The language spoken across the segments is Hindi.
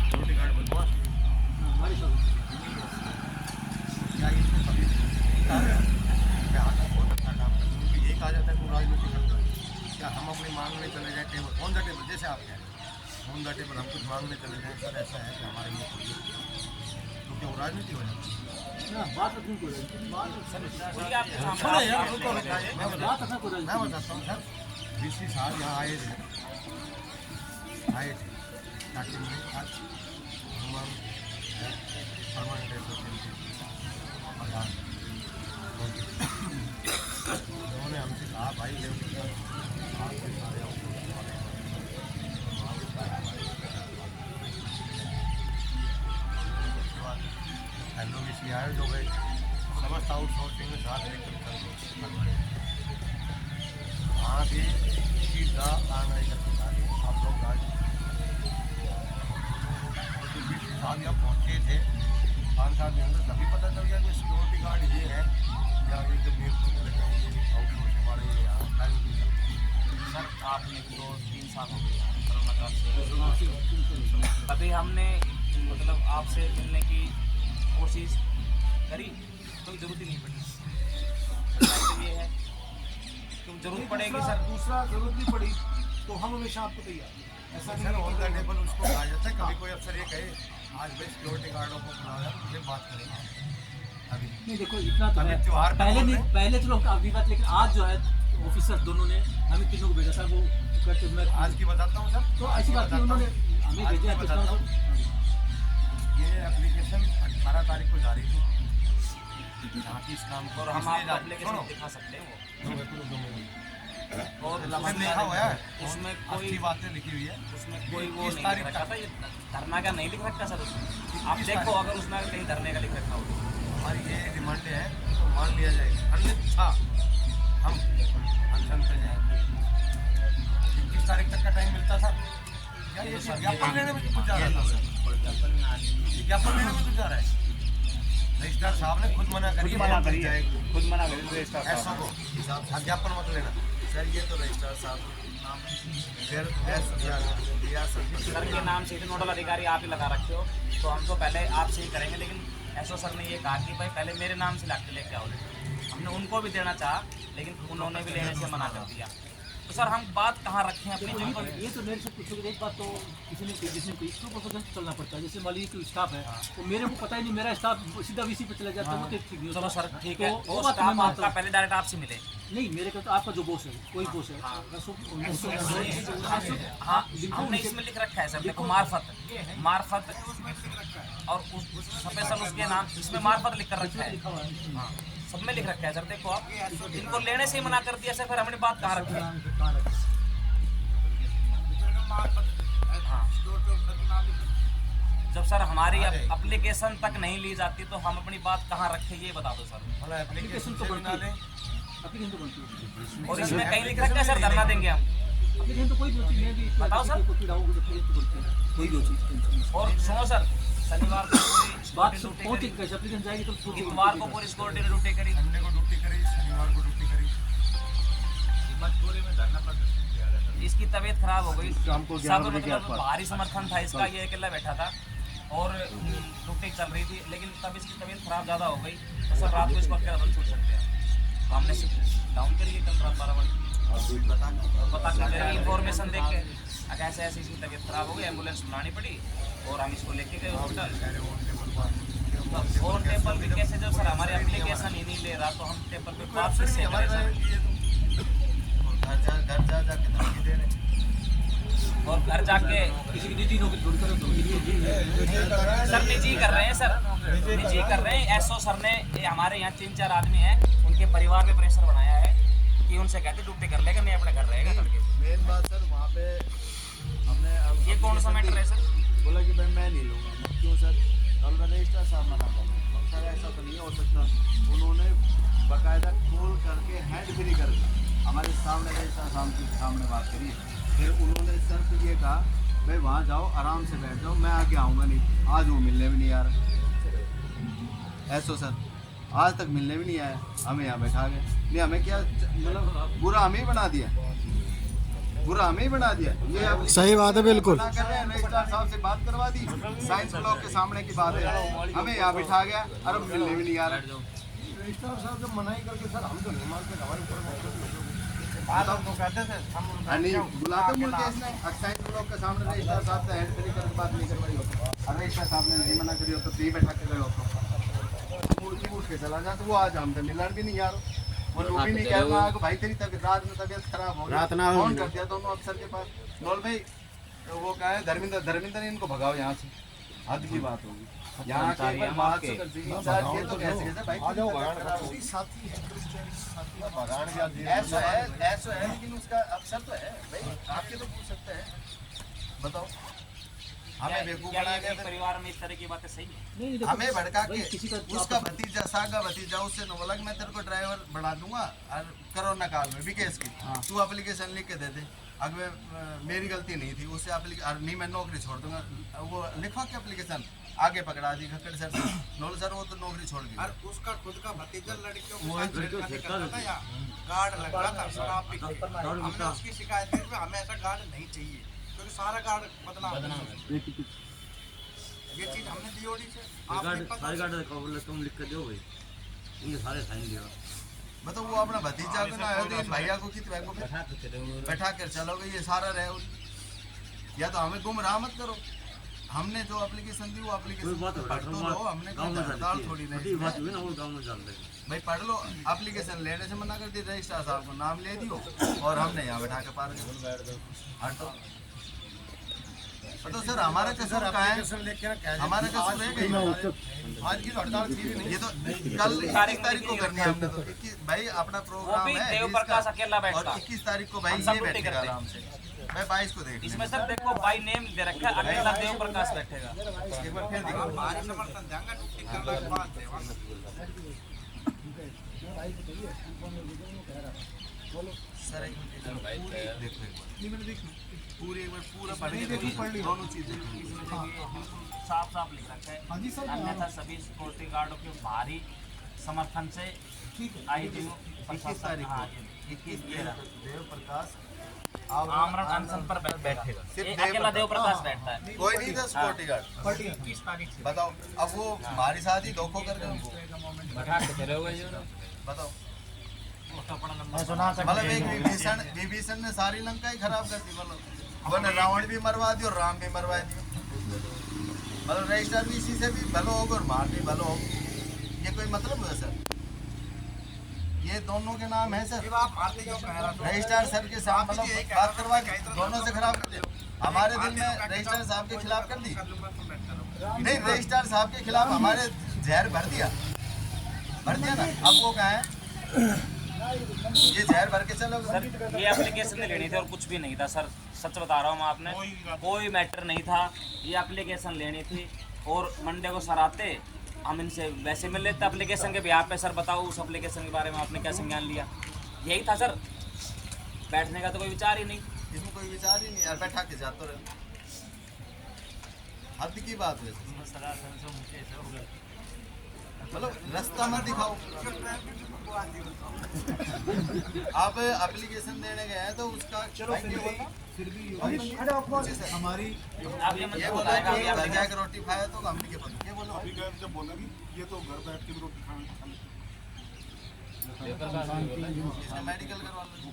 सिक्योरिटी गार्ड बनवा क्या इसको कभी क्या बहुत अच्छा काम करते हैं। यही कहा जाता है कि राजनीति करते हैं। क्या हम अपनी मांगने चले जाए टेबल ऑन द टेबल, जैसे आप कह रहे हैं ऑन द टेबल हम कुछ मांगने चले जाएँ, सर ऐसा है कि हमारे लिए तो क्या वो राजनीति हो जाती है? मैं बताता हूँ सर, बीसी साहब यहाँ आए थे ताकि आज परमानेंट प्रधान उन्होंने हमसे कहा भाई हो गए समस्त आउटसोर्सिंग में साथ लेकर वहाँ भी सीधा आंगड़े करके डाले आप लोग गाड़ी साहब यहाँ पहुँचे थे 5 साल के अंदर तभी पता चल गया कि सिक्योरिटी गार्ड ये है या ये जो मेरे को लगे आउटसोर्सिंग वाले यहाँ सर आपने 2-3 साल हो गए कोरोना काल से, अभी हमने मतलब आपसे मिलने की कोशिश करी तो जरूरत ही नहीं पड़ी। ये है तो जरूरत पड़ेगी सर, दूसरा जरूरत नहीं पड़ी तो हम हमेशा आपको तैयार। ऐसा सर ऑन द टेबल उसको कहा जाता है। कभी कोई अफसर ये कहे आज भाई सिक्योरिटी गार्डों को बुलाया ये बात करेंगे अभी नहीं। देखो इतना तो है, त्योहार पहले तो लोग अभी बात, लेकिन आज जो है ऑफिसर दोनों ने हमें तीनों को भेजा था। वो करते मैं आज की बताता हूँ सर, तो ऐसी बात नहीं, उन्होंने हमें भेजा। ये एप्लीकेशन 18 तारीख को जारी थी यहाँ की इस काम और हम आपको एप्लीकेशन दिखा सकते हैं वो, और लिखा हुआ है उसमें कोई बातें लिखी हुई है, उसमें कोई वो नहीं लिख रखा था। ये धरना का नहीं लिख रखा सर उसमें, आप देखो अगर उसमें कहीं धरने का लिख रखा हो। हमारी ये डिमांड है तो मान लिया जाएगा, अन्यथा हम अनशन पे जाएंगे। 21 तारीख तक का टाइम मिलता था क्या? ये ज्ञापन लेने में कुछ जा रहा था, ज्ञापन लेने में कुछ जा रहा है। रजिस्ट्रार साहब ने खुद मना करिए, खुद मना करिए ऐसा को ज्ञापन मत लेना सर। ये तो रजिस्ट्रार साहब सर के नाम से नोडल अधिकारी आप ही लगा रखे हो, तो हम तो पहले आपसे ही करेंगे। लेकिन एसओ सर ने ये कहा कि भाई पहले मेरे नाम से लाके लेके आओ। हमने उनको भी देना चाहा लेकिन उन्होंने भी लेने से मना कर दिया। तो सर हम बात कहाँ रखें अपनी? ये तो मेरे से पूछोगे एक बात, तो किसी ने जिसने इसको प्रोपोजल चलना पड़ता है। जैसे मालिक की स्टाफ है तो मेरे को पता ही नहीं, मेरा स्टाफ सीधा वीसी पे चला जाता है। वो तो ठीक नहीं। चलो सर ठीक है, वो वो बात स्टाफ मैं आपका पहले डायरेक्ट आपसे मिले। नहीं, मेरे को तो आपका जो बॉस है, कोई बॉस है। हाँ हमने इसमें लिख रखा है सर, देखो मार्फत और स्पेशल उसके नाम इसमें मार्फत लिख कर रखा है। हाँ सब में लिख रखा है सर। देखो आप इनको लेने से ही मना कर दिया सर, फिर हमने बात कहाँ रखी है? हाँ जब सर हमारी एप्लीकेशन तक नहीं ली जाती तो हम अपनी बात कहाँ रखें ये बता दो सर। एप्लीकेशन तो बनती है, और इसमें कहीं लिख रखा है सर धरना देंगे हम। एप्लीकेशन तो कोई भी बताओ सर। कोई भी चीज। और सुनो सर, शनिवार को बात पहुंच कैसे एप्लीकेशन जाएगी तो इतवार को पूरी सिक्योरिटी ने ड्यूटी करी, संडे को ड्यूटी करी, शनिवार को ड्यूटी करी। मजबूरी में धरना प्रदर्शन किया गया था। इसकी तबीयत खराब हो गई, सब मतलब भारी समर्थन था इसका, ये अकेला बैठा था और ड्यूटी चल रही थी। लेकिन तब इसकी तबीयत खराब ज़्यादा हो गई तो सर रात को इसको अकेला बंद छूट सकते हैं। तो हमने डाउन करिए कल रात 12 बजे पता कर इंफॉर्मेशन देख के ऐसे ऐसे इसकी तबीयत खराब हो गई, एम्बुलेंस बुलानी पड़ी और हम इसको लेके गए हॉस्पिटल। और टेबल भी कैसे, जब सर हमारे एप्लीकेशन ही नहीं ले रहा तो हम टेबल पे बात कैसे करें सर? और घर जाके किसी की निजी नौकरी सर निजी कर रहे हैं सर, निजी कर रहे हैं। एसओ सर ने हमारे यहाँ 3-4 आदमी हैं, उनके परिवार पे प्रेशर बनाया है कि उनसे कहते ड्यूटी कर लेगा, नहीं अपने घर रहेगा करके। मेन बात सर वहाँ पे हमने ये कौन सा मैटर है सर? बोला कि भाई मैं नहीं लूँगा। क्यों सर? कल मैं रजिस्ट्रार साहब मना कर सर ऐसा तो नहीं हो सकता। उन्होंने बाकायदा कॉल करके हैंड फ्री करके हमारे सामने रजिस्ट्रार साहब के सामने बात करी। फिर उन्होंने सर को ये कहा भाई वहाँ जाओ आराम से बैठ जाओ, मैं आगे आऊँगा नहीं। आज वो मिलने भी नहीं आ रहा ऐसो सर, आज तक मिलने भी नहीं आया, हमें यहाँ बैठा गए। नहीं हमें क्या मतलब बुरा हमें ही बना दिया। बुरा हमें ही बना दिया। ये अब सही बात है, बिल्कुल। मना कर रहे हैं, रजिस्ट्रार साहब से बात करवा दी, साइंस ब्लॉक के सामने की बात है, हमें यहाँ बिठा गया और अब मिलने भी नहीं आ रहा। रजिस्ट्रार साहब जब मनाही करके सर हम तो नहीं मानते, हमारे ऊपर बात हमको कहते थे हम नहीं बुलाते बोलते इसने साइंस ब्लॉक के सामने रजिस्ट्रार साहब से हैंड फ्री करके बात नहीं करवाई हो, और रजिस्ट्रार साहब ने नहीं मना करी हो तो यही बैठा के गए हो तो उठ के चला जा। तो वो आज हमसे मिलन भी नहीं यार, वो लोग भी नहीं कह रहा है कि भाई तेरी तबीयत रात में तबीयत खराब हो रात ना हो फोन कर दिया दोनों अफसर के पास, नोल भाई तो वो कहा है धर्मेंद्र इनको भगाओ यहाँ से, हद की बात होगी यहाँ के ऊपर बात से करती है इंसान ये तो कैसे कैसे भाई आ जाओ तबीयत खराब होगी। साथी है, क्रिश्चियन साथी है, भगाड़ के आज ऐसा है लेकिन उसका अवसर तो है भाई, आपके तो पूछ सकते हैं, बताओ हमें बेवकूफ क्या बना ये गया एक परिवार में इस तरह की बातें सही है? नहीं देखो, हमें भड़का भाई, के किसी का उसका भतीजा सागा भतीजा उससे न बोला कि मैं तेरे को ड्राइवर बढ़ा दूंगा और कोरोना काल में विकेश की तू एप्लीकेशन लिख के दे दे, अगर मेरी गलती नहीं थी उससे एप्लीकेशन नहीं मैं नौकरी छोड़ दूंगा, वो लिखवा के एप्लीकेशन आगे पकड़ा दी खक्कड़ सर से, नोल सर वो तो नौकरी छोड़ दी। और उसका खुद का भतीजा लड़कियों के साथ छेड़खानी करता था या गार्ड लग रहा था शराब पी के। हमने उसकी शिकायत की कि हमें ऐसा गार्ड नहीं चाहिए क्योंकि सारा गार्ड बदनाम है। ये चीज हमने डीओडी से आपने पता तुम लिख कर दो भाई, इनके सारे साइन दिया। मतलब वो अपना भतीजा को ना आयो तो इन भैया को कित को बैठा कर चलोगे ये सारा रहे, या तो हमें गुमराह मत करो, हमने जो एप्लीकेशन दी वो एप्लीकेशन पढ़ तो लो, हमने कोई हड़ताल थोड़ी नहीं बात हुई ना वो गांव में चल रही भाई पढ़ लो, एप्लीकेशन लेने से मना कर दी, रजिस्ट्रार साहब को नाम ले दियो और हमने यहाँ बैठा के पार हटो। तो सर हमारा कसूर कहाँ है, हमारा कसूर है कहीं? आज की हड़ताल थी नहीं, ये तो कल 21 तारीख को करनी है हमने तो, भाई अपना वो प्रोग्राम भी है देव 20 प्रकाश का, अकेला और बैठता 21 तारीख को भाई हम सब ये छुट्टी बैठेगा करते हैं। आराम से, मैं 22 को देख इसमें सर देखो बाई नेम दे रखा है, अकेला देव प्रकाश बैठेगा। एक बार फिर दिखाओ भारी समर्थन देंगे छुट्टी करने के बाद देवांगे। सर एक मिनट देखो एक बार पूरी एक बार पूरा पढ़ के देखो, दोनों चीजें साफ साफ लिख रखा है, अन्यथा सभी सिक्योरिटी गार्डों के भारी समर्थन से आईजीयू 21 तारीख हाँ, को ये 21 देव प्रकाश आमरण अनशन पर बैठेगा, सिर्फ ये देव अकेला देव प्रकाश हाँ। बैठता है। कोई नहीं था सिक्योरिटी गार्ड, बताओ अब वो हमारे साथ ही धोखो कर गए उनको, बताओ मतलब एक विभीषण ने सारी लंका ही खराब कर दी, मतलब वन रावण भी मरवा दी और राम भी मरवा दिया, मतलब रजिस्टर भी इसी से भी भलो होगा और मार भी भलो होगा, ये कोई मतलब है सर? ये दोनों के नाम है सर, आप मारते क्यों कह रहा था? रजिस्ट्रार सर के साथ मतलब बात करवा दी, दोनों से खराब कर दिया, हमारे दिल में रजिस्ट्रार साहब के खिलाफ कर दी, नहीं रजिस्ट्रार साहब के खिलाफ हमारे जहर भर दिया ना, अब वो कहाँ है? ये जहर भर के चलो सर ये एप्लीकेशन लेनी थी और कुछ भी नहीं था सर, सच बता रहा हूँ आपने, कोई मैटर नहीं था, ये एप्लीकेशन लेनी थी और मंडे को सर आते हम इनसे वैसे मिल लेते एप्लीकेशन के बिहार पे। सर बताओ उस एप्लीकेशन के बारे में आपने क्या संज्ञान लिया? यही था सर, बैठने का तो कोई विचार ही नहीं, इसमें कोई विचार ही नहीं यार, बैठा के जाते रहे, हद की बात है, मतलब रास्ता मत दिखाओ। आप एप्लीकेशन देने गए हैं तो उसका फिर भी हमारी आप ये मत ये बोला बताएगा कि कि घर जाके रोटी खाया तो हमने क्या बोला, ये बोलो अभी गए जब बोला कि ये तो घर बैठ के भी रोटी खाने इसने मेडिकल करवा लो,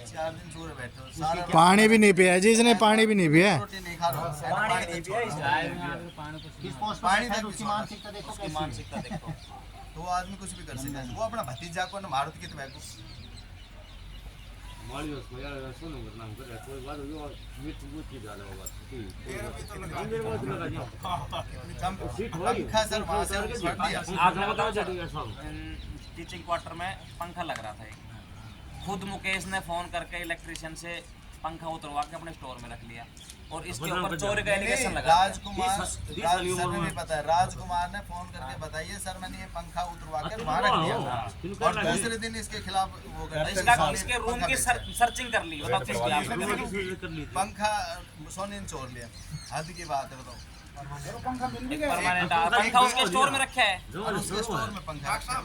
4 दिन सोरे बैठे हो, सारा पानी भी नहीं पिया जी इसने, पानी भी नहीं पिया। रोटी नहीं खा रहा, पानी नहीं पिया, पानी तक उसकी मानसिकता देखो उसकी मानसिकता देखो। तो वो आदमी कुछ भी कर सकता है, वो अपना भतीजा को ना मारुति की तबैको मालियो उसको यार सुनो करना हम कर रहे कोई बात होगी और ये की जा रहा होगा ठीक मेरे को लगा जी पंखा सर वहाँ से उछाल दिया, आपने बताओ चलेगा सब टीचिंग क्वार्टर में पंखा लग रहा था एक, खुद मुकेश ने फोन करके इलेक्ट्रिशियन से पंखा उतरवा के अपने स्टोर में रख लिया और इसके ऊपर चोरी का एलिगेशन लगा। राजकुमार सर ने नहीं पता है, राजकुमार ने फोन करके बताइए सर मैंने ये पंखा उतरवा कर वहाँ रख दिया और दूसरे दिन इसके खिलाफ वो इसके रूम की सर्चिंग कर ली, बताओ किस आपने पंखा सोनी ने चोर लिया, हद की बात है, बताओ परमानेंट पंखा उसके स्टोर में रखा है और उसके स्टोर में पंखा रखा है।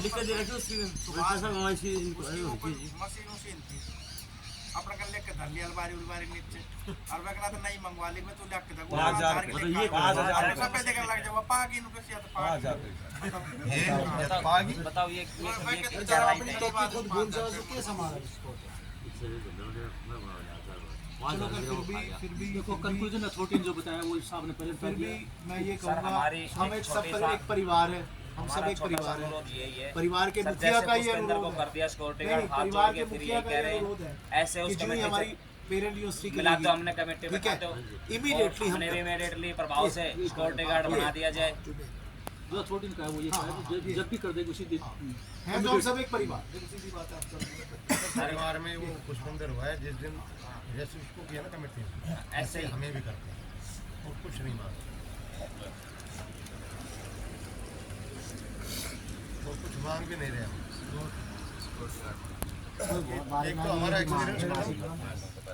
लिख के दे रखे उसकी तो पैसा कमाई सी मशीनों से अपना कर लेके धर लिया अलमारी उलमारी नीचे और मैं कहना नहीं मंगवा ली मैं तू लेके दे 5,000 ये 5,000 रुपए देकर लग जाओ पागी नु कैसे तो पागी बताओ ये क्या राइट है? खुद बोल जाओ तो क्या समारा इसको फिर भी देखो कंक्लूजन अथॉरिटी ने जो बताया वो साहब ने पहले फिर भी मैं ये सर, कहूँगा हमारी हम एक सब एक परिवार है, हम सब एक परिवार है। यही है परिवार के सर, मुखिया जैसे का ही पुष्पेंद्र को अनुरोध कर है। दिया सिक्योरिटी नहीं, गार्ड हाथ परिवार जोड़ के के फिर मुखिया ये का कह रहे अनुरोध है हैं ऐसे कि उस जो ही कमेटी हमारी से पेरेंट यूनिवर्सिटी मिला दो हमने कमेटी ठीक बैठा है दो इमीडिएटली हम इमीडिएटली प्रभाव से सिक्योरिटी गार्ड बना दिया जाए। जो अथॉरिटी ने कहा वो ये कहा है कि जब भी कर देगा उसी दिन हैं तो हम सब एक परिवार सीधी बात है आप सब परिवार में वो पुष्पेंद्र हुआ है जिस दिन जैसे उसको किया ना कमेटी ऐसे ही हमें भी करते हैं और कुछ नहीं मांगते वो कुछ मांग भी नहीं रहे हम। एक तो हमारा एक्सपीरियंस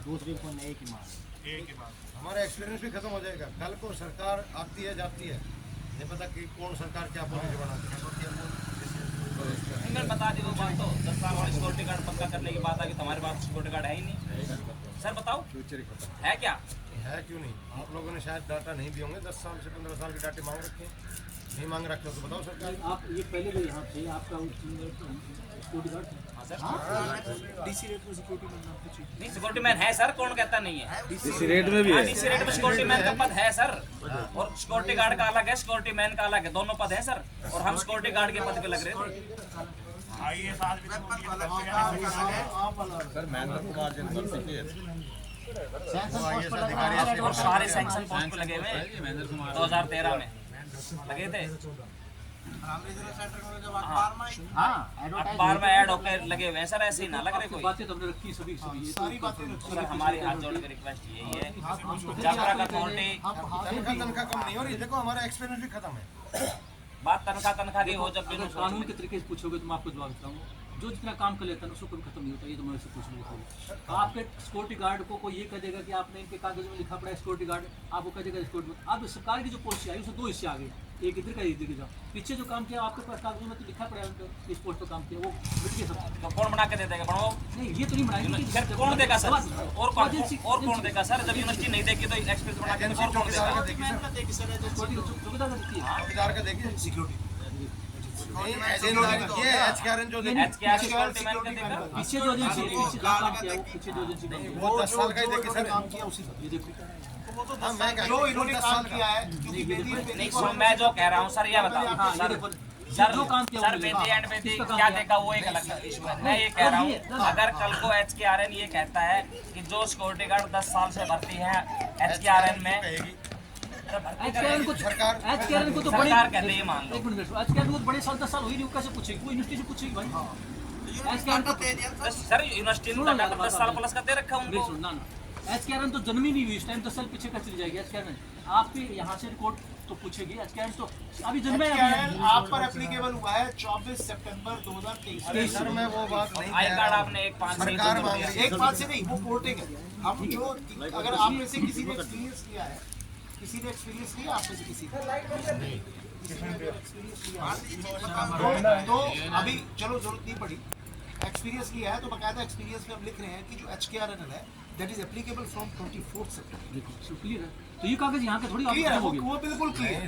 दूसरी को नहीं की मांग हमारा एक्सपीरियंस भी खत्म हो जाएगा। कल को सरकार आती है जाती है नहीं पता कि कौन सरकार क्या पॉलिसी बनाती है। इन्होंने बता दी वो बात तो 10 साल वाले सिक्योरिटी गार्ड पक्का करने की बात है कि तुम्हारे पास सिक्योरिटी गार्ड है ही नहीं। सर बताओ है क्या? है क्यों नहीं? आप लोगों ने शायद डाटा नहीं दिए होंगे 10 साल से 15 साल के डाटे मांग रखे हैं। नहीं मांग रखे हो तो बताओ सरकार। आप ये पहले भी यहाँ थे आपका सिक्योरिटी गार्ड था डीसी रेट में सिक्योरिटी बनना कुछ नहीं सिक्योरिटी मैन है सर, कौन कहता नहीं है? इसी रेट में भी है। डीसी रेट में सिक्योरिटी मैन का पद है सर और सिक्योरिटी गार्ड का अलग है, सिक्योरिटी मैन का अलग है, दोनों पद है सर। और हम सिक्योरिटी गार्ड के पद पे लग रहे थे। और सारे सैंक्शन पोस्ट पे लगे हुए हैं 2013 में लगे थे। अखबार में ऐड होकर लगे हुए हैं सर, ऐसे ही ना लग रहे कोई। बातें तो हमने रखी सभी ये सारी बातें सर हमारी हाथ जोड़ के रिक्वेस्ट यही है जागरूक अथॉरिटी तनख्वाह कम नहीं हो रही। देखो हमारा एक्सपीरियंस भी खत्म है। बात तनख्वाह की हो जब अगर कानून के तरीके से पूछोगे तो मैं आपको जवाब देता हूँ। जो जितना काम कर लेता है उसको कभी खत्म नहीं होता। ये तो मैं उससे पूछ लूँगा। आपके सिक्योरिटी गार्ड को कोई ये कह देगा कि आपने इनके कागज में लिखा पड़ा है सिक्योरिटी गार्ड, आपको कह देगा सिक्योरिटी। अब सरकार की जो पॉलिसी आई उसमें 2 हिस्से आ गए, एक इधर का इधर का। पीछे जो काम किया आपके पास कागजों में तो लिखा पड़ा है उनको इस पोस्ट पर काम किया, वो मिट गया सब। तो कौन बना के दे देगा? बनाओ नहीं ये तो नहीं बनाएंगे। सर कौन देगा सर? और कौन देगा सर? जब यूनिवर्सिटी नहीं देगी तो एक्सप्रेस बना के और कौन देगा? चौकीदार का देखिए चौकीदार का देखिए सिक्योरिटी सिक्योरिटी मैन का देगा। पीछे जो एजेंसी पीछे जो काम किया वो पीछे जो एजेंसी वो 10 साल का ही देखिए सर। काम किया उसी ये देखो हाँ, मैं कह जो इन्होंने काम किया है क्योंकि नहीं सुन, मैं जो कह रहा हूँ सर ये बताओ सर जो काम किया सर बेदी एंड बेदी क्या देखा वो एक अलग इशू है। मैं ये कह रहा हूँ अगर कल को HKRN ये कहता है कि जो सिक्योरिटी गार्ड 10 साल से भर्ती है HKRN में HKRN को तो बड़े सरकार कहते हैं मान लो। एक मिनट HKRN को बड़े साल 10 साल हुई नहीं, वो कैसे पूछेगी? वो यूनिवर्सिटी से पूछेगी भाई। HKRN को सर यूनिवर्सिटी ने डाटा 10 साल प्लस का दे रखा है उनको। सुनना ना HKRN तो जन्म ही नहीं हुई इस टाइम 10 साल पीछे का चली जाएगी HKRN। आपके यहाँ से रिकॉर्ड तो पूछेगी HKRN तो अभी जन्मे आप पर एप्लीकेबल हुआ है 24 सितंबर 2023। सर मैं वो बात नहीं आई कह कार्ड रहा आपने एक 5 सरकार मांग रही है। एक बात से नहीं, वो पोर्टिंग है। हम जो अगर आप में से किसी ने एक्सपीरियंस लिया है, किसी ने एक्सपीरियंस लिया आप में से किसी ने तो अभी चलो जरूरत नहीं पड़ी। एक्सपीरियंस लिया है तो बकायदा एक्सपीरियंस में हम लिख रहे हैं कि जो HKRN है that is applicable from 24 September. Clear है। तो ये कागज यहाँ के थोड़ी क्लियर है, हो गए। वो बिल्कुल क्लियर है।